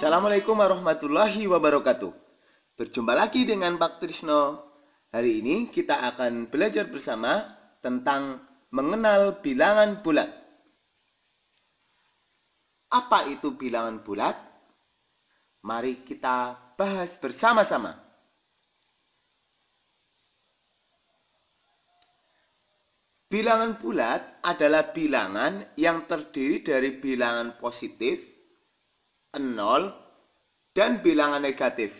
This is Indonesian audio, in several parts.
Assalamualaikum warahmatullahi wabarakatuh. Berjumpa lagi dengan Pak Trisno. Hari ini kita akan belajar bersama tentang mengenal bilangan bulat. Apa itu bilangan bulat? Mari kita bahas bersama-sama. Bilangan bulat adalah bilangan yang terdiri dari bilangan positif, 0, dan bilangan negatif.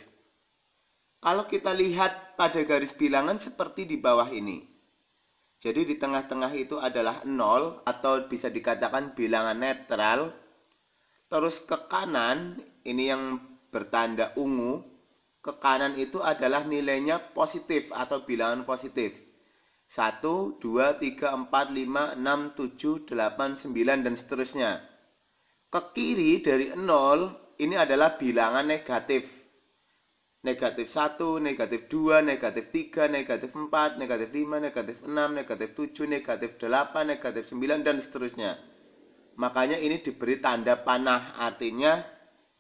Kalau kita lihat pada garis bilangan seperti di bawah ini. Jadi di tengah-tengah itu adalah 0 atau bisa dikatakan bilangan netral. Terus ke kanan, ini yang bertanda ungu, ke kanan itu adalah nilainya positif atau bilangan positif. 1, 2, 3, 4, 5, 6, 7, 8, 9, dan seterusnya. Ke kiri dari 0 ini adalah bilangan negatif. Negatif 1, negatif 2, negatif 3, negatif 4, negatif 5, negatif 6, negatif 7, negatif 8, negatif 9, dan seterusnya. Makanya ini diberi tanda panah, artinya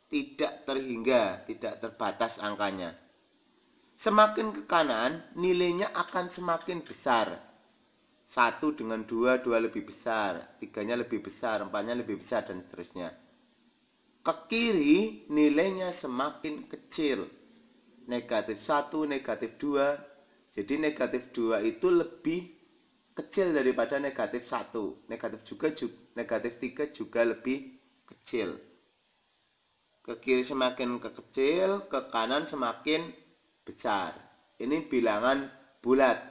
tidak terhingga, tidak terbatas angkanya. Semakin ke kanan, nilainya akan semakin besar. 1 dengan 2, 2 lebih besar, 3-nya lebih besar, 4-nya lebih besar, dan seterusnya. Ke kiri, nilainya semakin kecil. Negatif 1, negatif 2. Jadi negatif 2 itu lebih kecil daripada negatif 1. Negatif 3 juga lebih kecil. Ke kiri semakin kecil, ke kanan semakin besar. Ini bilangan bulat.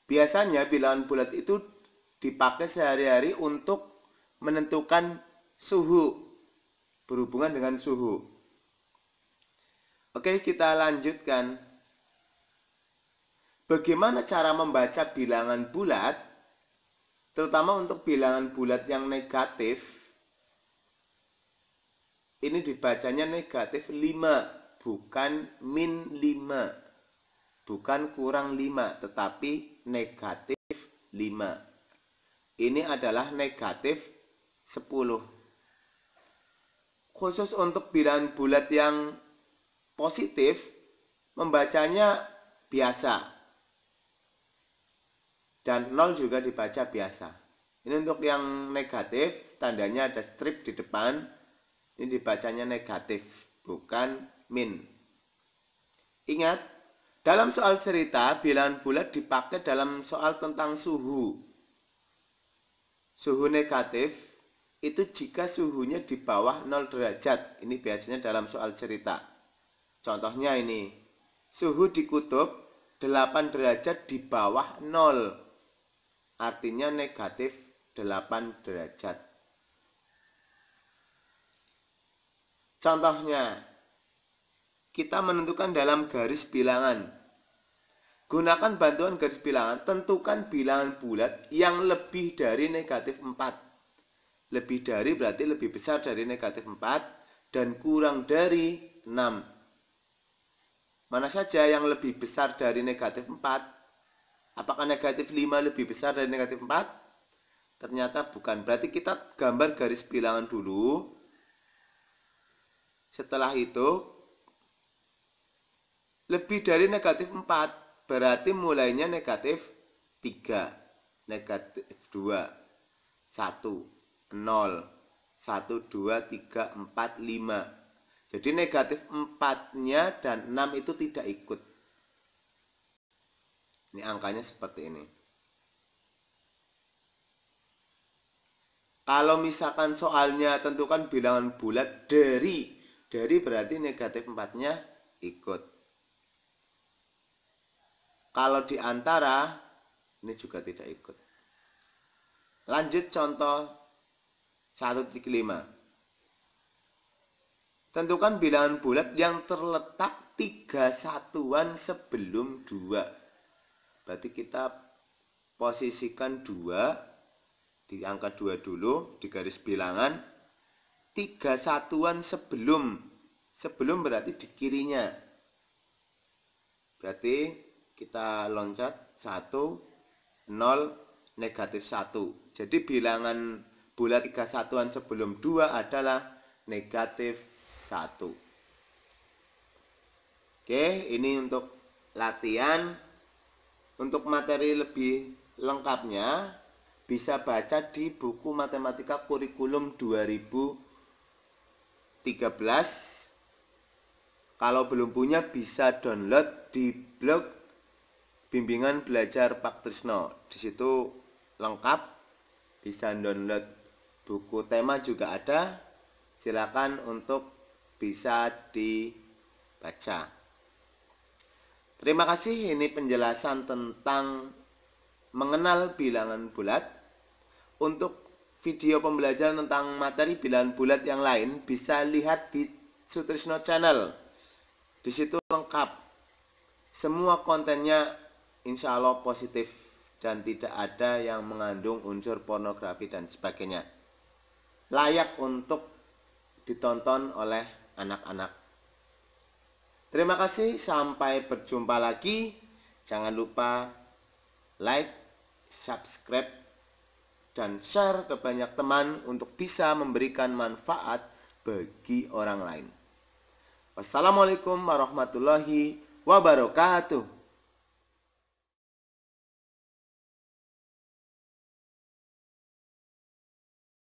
Biasanya bilangan bulat itu dipakai sehari-hari untuk menentukan suhu, berhubungan dengan suhu. Oke, kita lanjutkan. Bagaimana cara membaca bilangan bulat? Terutama untuk bilangan bulat yang negatif. Ini dibacanya negatif 5. Bukan min 5, bukan kurang 5, tetapi negatif 5. Ini adalah negatif 10. Khusus untuk bilangan bulat yang positif, membacanya biasa. Dan 0 juga dibaca biasa. Ini untuk yang negatif, tandanya ada strip di depan. Ini dibacanya negatif, bukan min. Ingat, dalam soal cerita, bilangan bulat dipakai dalam soal tentang suhu. Suhu negatif itu jika suhunya di bawah 0 derajat. Ini biasanya dalam soal cerita. Contohnya ini, suhu di kutub 8 derajat di bawah 0. Artinya negatif 8 derajat. Contohnya, kita menentukan dalam garis bilangan. Gunakan bantuan garis bilangan, tentukan bilangan bulat yang lebih dari negatif 4. Lebih dari berarti lebih besar dari negatif 4 dan kurang dari 6. Mana saja yang lebih besar dari negatif 4? Apakah negatif 5 lebih besar dari negatif 4? Ternyata bukan. Berarti kita gambar garis bilangan dulu. Setelah itu, lebih dari negatif 4, berarti mulainya negatif 3, negatif 2, 1, 0, 1, 2, 3, 4, 5. Jadi negatif 4-nya dan 6 itu tidak ikut. Ini angkanya seperti ini. Kalau misalkan soalnya tentukan bilangan bulat dari berarti negatif 4-nya ikut. Kalau di antara, ini juga tidak ikut. Lanjut contoh 1,5. Tentukan bilangan bulat yang terletak 3 satuan sebelum 2. Berarti kita posisikan 2, di angka 2 dulu, di garis bilangan. 3 satuan sebelum berarti di kirinya. Berarti kita loncat 1, 0, negatif 1. Jadi bilangan bulat 3 satuan sebelum 2 adalah negatif 1. Oke, ini untuk latihan. Untuk materi lebih lengkapnya bisa baca di buku Matematika Kurikulum 2013. Kalau belum punya bisa download di blog Bimbingan Belajar Pak Trisno. Di situ lengkap, bisa download buku tema juga ada. Silakan untuk bisa dibaca. Terima kasih, ini penjelasan tentang mengenal bilangan bulat. Untuk video pembelajaran tentang materi bilangan bulat yang lain bisa lihat di Sutrisno Channel. Di situ lengkap. Semua kontennya insya Allah positif dan tidak ada yang mengandung unsur pornografi dan sebagainya. Layak untuk ditonton oleh anak-anak. Terima kasih, sampai berjumpa lagi. Jangan lupa like, subscribe, dan share ke banyak teman untuk bisa memberikan manfaat bagi orang lain. Wassalamualaikum warahmatullahi wabarakatuh.